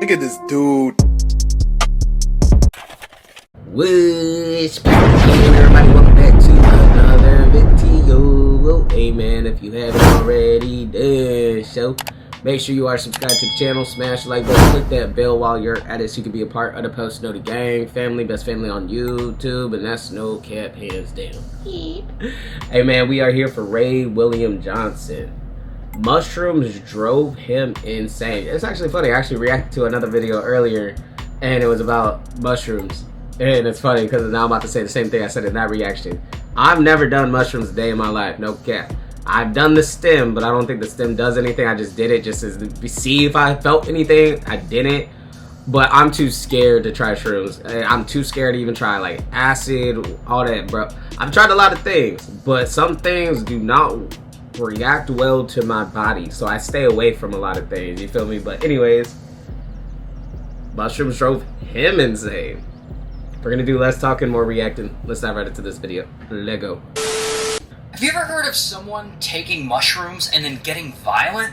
Look at this dude. What's poppin', everybody? Welcome back to another video. Hey man, if you haven't already done so, make sure you are subscribed to the channel, smash the like button, click that bell while you're at it so you can be a part of the Post Noti Gang family, best family on YouTube, and that's no cap, hands down. Hey man, we are here for Ray William Johnson. Mushrooms drove him insane. It's actually funny, I actually reacted to another video earlier and it was about mushrooms. And it's funny because now I'm about to say the same thing I said in that reaction. I've never done mushrooms a day in my life, no cap. I've done the stem, but I don't think the stem does anything. I just did it just to see if I felt anything. I didn't, but I'm too scared to try shrooms. I'm too scared to even try like acid, all that, bro. I've tried a lot of things, but some things do not react well to my body, so I stay away from a lot of things, you feel me? But anyways, mushrooms drove him insane. We're gonna do less talking, more reacting. Let's dive right into this video. Let's go. Have you ever heard of someone taking mushrooms and then getting violent?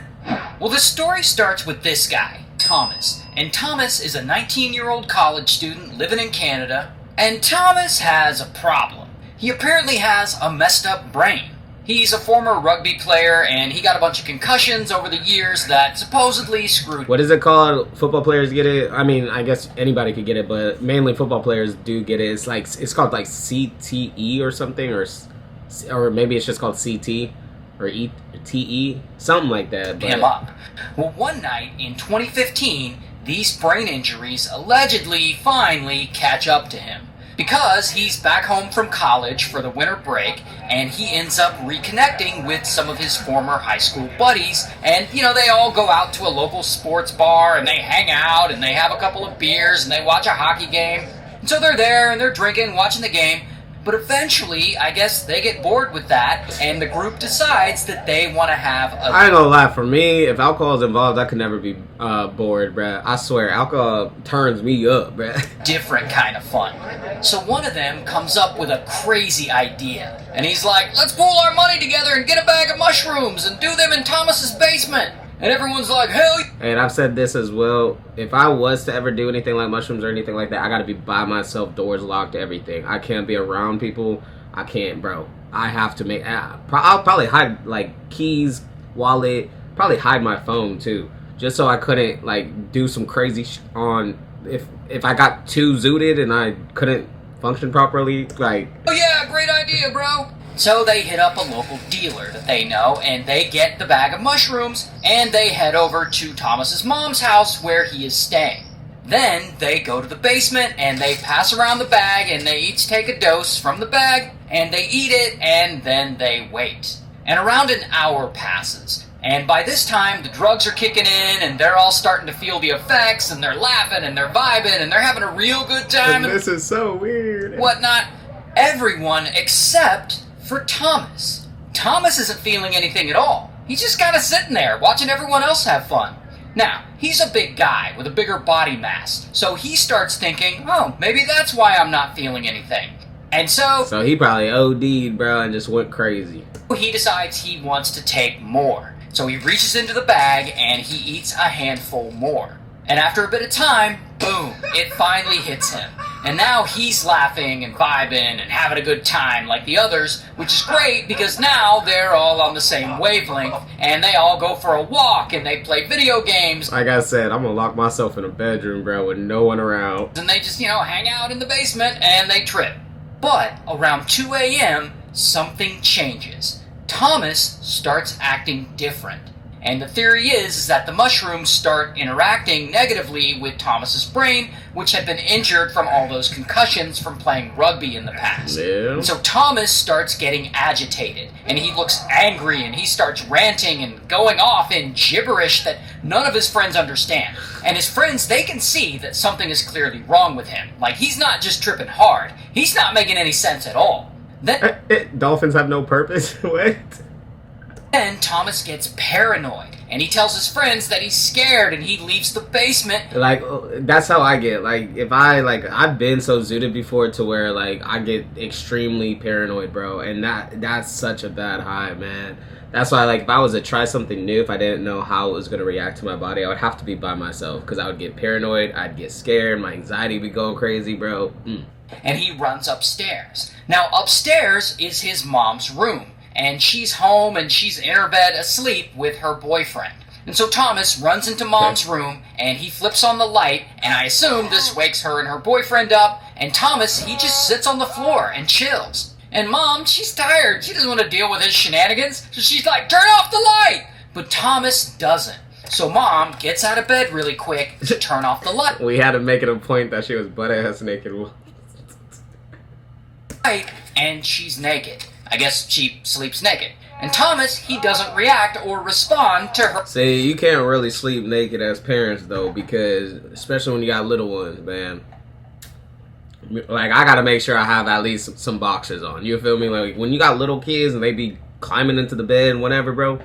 Well, the story starts with this guy, Thomas. And Thomas is a 19-year-old college student living in Canada. And Thomas has a problem. He apparently has a messed up brain. He's a former rugby player, and he got a bunch of concussions over the years that supposedly screwed. What is it called? Football players get it? I mean, I guess anybody could get it, but mainly football players do get it. It's like, it's called like CTE or something, or maybe it's just called CT or TE, something like that. But him up. Well, one night in 2015, these brain injuries allegedly finally catch up to him. Because he's back home from college for the winter break, and he ends up reconnecting with some of his former high school buddies, and, you know, they all go out to a local sports bar, and they hang out, and they have a couple of beers, and they watch a hockey game. And so they're there, and they're drinking, watching the game, but eventually, I guess they get bored with that, and the group decides that they want to have a... I ain't gonna lie, for me, if alcohol is involved, I could never be bored, bruh. I swear, alcohol turns me up, bruh. Different kind of fun. So one of them comes up with a crazy idea, and he's like, let's pool our money together and get a bag of mushrooms and do them in Thomas's basement. And everyone's like, hell yeah. And I've said this as well, if I was to ever do anything like mushrooms or anything like that, I gotta be by myself, doors locked, everything. I can't be around people. I can't, bro. I have to make, I'll probably hide like keys, wallet, probably hide my phone too, just so I couldn't like do some crazy on, if I got too zooted and I couldn't function properly, like. Oh yeah, great idea, bro. So they hit up a local dealer that they know, and they get the bag of mushrooms, and they head over to Thomas's mom's house where he is staying. Then they go to the basement, and they pass around the bag, and they each take a dose from the bag, and they eat it, and then they wait. And around an hour passes, and by this time the drugs are kicking in, and they're all starting to feel the effects, and they're laughing, and they're vibing, and they're having a real good time. And this is so weird. Whatnot. Everyone except for Thomas. Thomas isn't feeling anything at all. He's just kind of sitting there watching everyone else have fun. Now, he's a big guy with a bigger body mass, so he starts thinking, oh, maybe that's why I'm not feeling anything. And so he probably OD'd, bro, and just went crazy. He decides he wants to take more. So he reaches into the bag and he eats a handful more. And after a bit of time, boom, it finally hits him. And now he's laughing and vibing and having a good time like the others, which is great because now they're all on the same wavelength and they all go for a walk and they play video games. Like I said, I'm gonna lock myself in a bedroom, bro, with no one around. And they just, you know, hang out in the basement and they trip. But around 2 a.m., something changes. Thomas starts acting different. And the theory is that the mushrooms start interacting negatively with Thomas's brain, which had been injured from all those concussions from playing rugby in the past. Yeah. And so Thomas starts getting agitated, and he looks angry, and he starts ranting and going off in gibberish that none of his friends understand. And his friends, they can see that something is clearly wrong with him. Like, he's not just tripping hard. He's not making any sense at all. Then Dolphins have no purpose? What? Then Thomas gets paranoid, and he tells his friends that he's scared, and he leaves the basement. Like, that's how I get. Like, if I, like, I've been so zooted before to where, like, I get extremely paranoid, bro. And that's such a bad high, man. That's why, like, if I was to try something new, if I didn't know how it was going to react to my body, I would have to be by myself. Because I would get paranoid, I'd get scared, my anxiety would be going crazy, bro. And he runs upstairs. Now, upstairs is his mom's room. And she's home and she's in her bed asleep with her boyfriend. And so Thomas runs into Mom's room and he flips on the light, and I assume this wakes her and her boyfriend up, and Thomas, he just sits on the floor and chills. And Mom, she's tired. She doesn't want to deal with his shenanigans, so she's like, turn off the light! But Thomas doesn't. So Mom gets out of bed really quick to turn off the light. We had to make it a point that she was butt-ass naked. And she's naked. I guess she sleeps naked. And Thomas, he doesn't react or respond to her. See, you can't really sleep naked as parents, though, because, especially when you got little ones, man. Like, I gotta make sure I have at least some boxers on. You feel me? Like, when you got little kids and they be climbing into the bed and whatever, bro.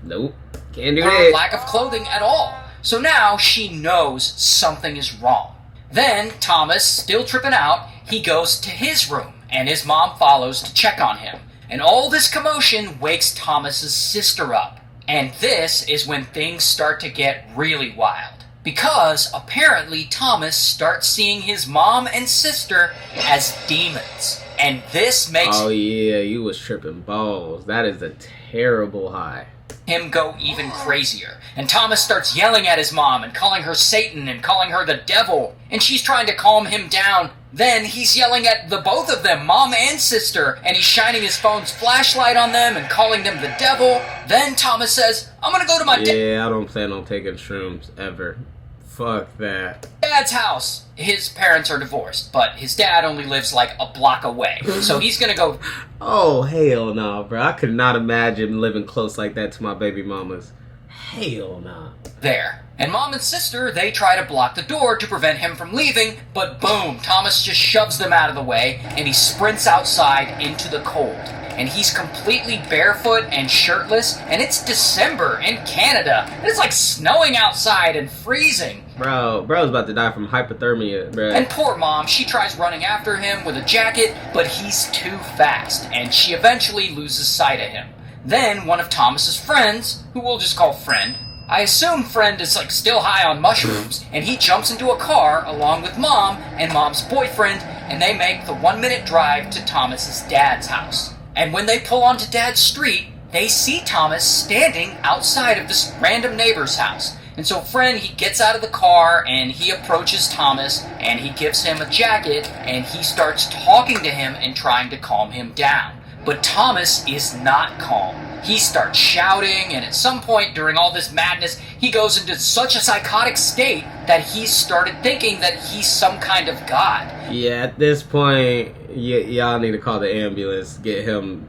Nope. Can't do that. Lack of clothing at all. So now she knows something is wrong. Then, Thomas, still tripping out, he goes to his room. And his mom follows to check on him. And all this commotion wakes Thomas's sister up. And this is when things start to get really wild. Because apparently Thomas starts seeing his mom and sister as demons. And this makes you was tripping balls. That is a terrible high. Him go even crazier. And Thomas starts yelling at his mom and calling her Satan and calling her the devil. And she's trying to calm him down. Then he's yelling at the both of them, mom and sister, and he's shining his phone's flashlight on them and calling them the devil. Then Thomas says, I'm gonna go to my I don't plan on taking shrooms ever. Fuck that. Dad's house. His parents are divorced, but his dad only lives like a block away. So he's gonna go... Oh, hell no, bro. I could not imagine living close like that to my baby mamas. Hell no. There. And Mom and Sister, they try to block the door to prevent him from leaving, but boom, Thomas just shoves them out of the way, and he sprints outside into the cold. And he's completely barefoot and shirtless, and it's December in Canada. It's like snowing outside and freezing. Bro's about to die from hypothermia, bro. And poor Mom, she tries running after him with a jacket, but he's too fast, and she eventually loses sight of him. Then one of Thomas's friends, who we'll just call Friend, I assume Friend is like still high on mushrooms, and he jumps into a car along with Mom and Mom's boyfriend, and they make the 1-minute drive to Thomas's dad's house. And when they pull onto Dad's street, they see Thomas standing outside of this random neighbor's house. And so Friend, he gets out of the car and he approaches Thomas and he gives him a jacket and he starts talking to him and trying to calm him down. But Thomas is not calm. He starts shouting, and at some point during all this madness, he goes into such a psychotic state that he started thinking that he's some kind of god. Yeah, at this point, y'all need to call the ambulance, get him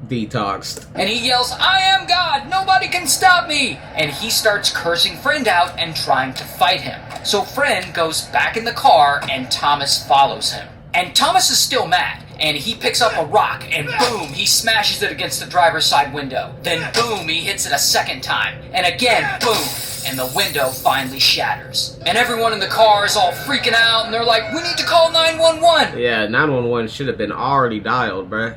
detoxed. And he yells, I am God! Nobody can stop me! And he starts cursing Friend out and trying to fight him. So Friend goes back in the car, and Thomas follows him. And Thomas is still mad. And he picks up a rock, and boom, he smashes it against the driver's side window. Then boom, he hits it a second time. And again, boom, and the window finally shatters. And everyone in the car is all freaking out, and they're like, we need to call 911! Yeah, 911 should have been already dialed, bruh.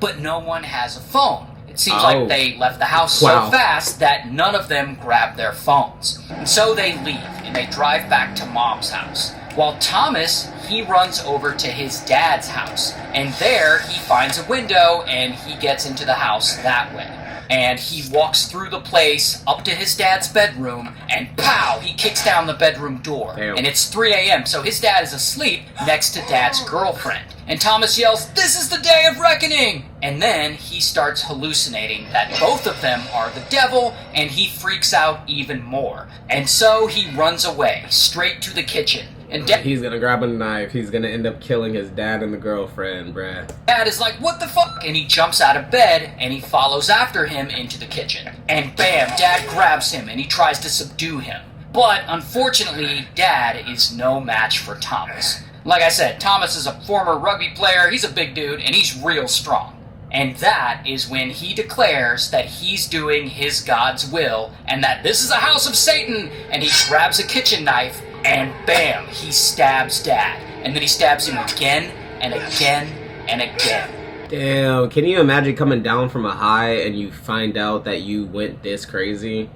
But no one has a phone. It seems like they left the house so fast that none of them grabbed their phones. And so they leave, and they drive back to Mom's house. While Thomas, he runs over to his dad's house. And there, he finds a window, and he gets into the house that way. And he walks through the place up to his dad's bedroom, and pow, he kicks down the bedroom door. Damn. And it's 3 a.m., so his dad is asleep next to Dad's girlfriend. And Thomas yells, this is the day of reckoning! And then he starts hallucinating that both of them are the devil, and he freaks out even more. And so he runs away, straight to the kitchen. And he's gonna grab a knife. He's gonna end up killing his dad and the girlfriend, bruh. Dad is like, what the fuck? And he jumps out of bed and he follows after him into the kitchen. And bam, Dad grabs him and he tries to subdue him. But unfortunately, Dad is no match for Thomas. Like I said, Thomas is a former rugby player. He's a big dude and he's real strong. And that is when he declares that he's doing his God's will and that this is a house of Satan, and he grabs a kitchen knife and bam, he stabs Dad. And then he stabs him again and again and again. Damn, can you imagine coming down from a high and you find out that you went this crazy?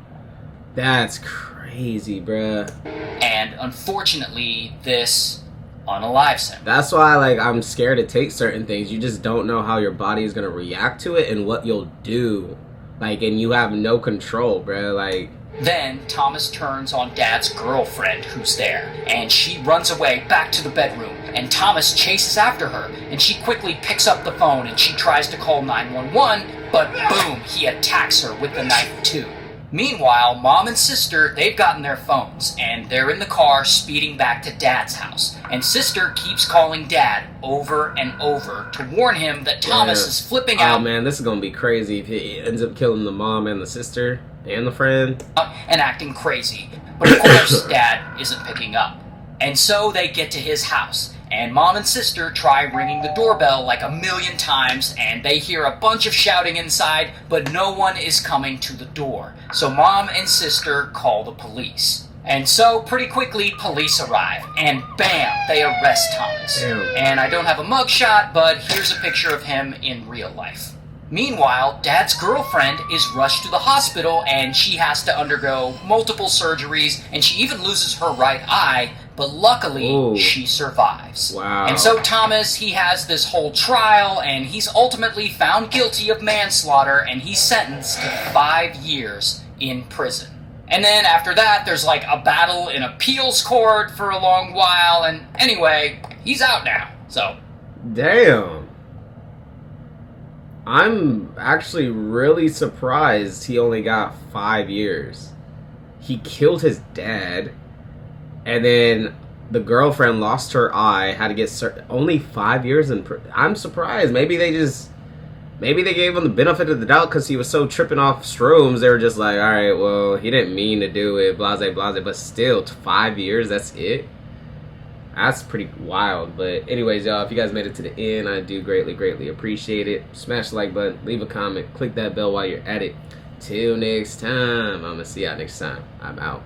That's crazy, bruh. And unfortunately, this unalives him. That's why, like, I'm scared to take certain things. You just don't know how your body is gonna react to it and what you'll do. Like, and you have no control, bruh. Like, then Thomas turns on Dad's girlfriend who's there, and she runs away back to the bedroom, and Thomas chases after her, and she quickly picks up the phone and she tries to call 911, but boom, he attacks her with the knife too. Meanwhile, Mom and Sister, they've gotten their phones, and they're in the car speeding back to Dad's house. And Sister keeps calling Dad over and over to warn him that Thomas is flipping out. Oh man, this is gonna be crazy if he ends up killing the mom and the sister and the friend. And acting crazy. But of course, Dad isn't picking up. And so they get to his house, and Mom and Sister try ringing the doorbell like 1,000,000 times, and they hear a bunch of shouting inside, but no one is coming to the door. So Mom and Sister call the police. And so, pretty quickly, police arrive, and bam, they arrest Thomas. Damn. And I don't have a mugshot, but here's a picture of him in real life. Meanwhile, Dad's girlfriend is rushed to the hospital, and she has to undergo multiple surgeries, and she even loses her right eye, but luckily, she survives. Wow. And so Thomas, he has this whole trial, and he's ultimately found guilty of manslaughter, and he's sentenced to 5 years in prison. And then after that, there's like a battle in appeals court for a long while, and anyway, he's out now, so. Damn. I'm actually really surprised he only got 5 years. He killed his dad, and then the girlfriend lost her eye, had to get only 5 years in prison. I'm surprised. Maybe they gave him the benefit of the doubt because he was so tripping off shrooms. They were just like, all right, well, he didn't mean to do it, blase, blase. But still, 5 years, that's it? That's pretty wild. But anyways, y'all, if you guys made it to the end, I do greatly, greatly appreciate it. Smash the like button, leave a comment, click that bell while you're at it. Till next time, I'm going to see y'all next time. I'm out.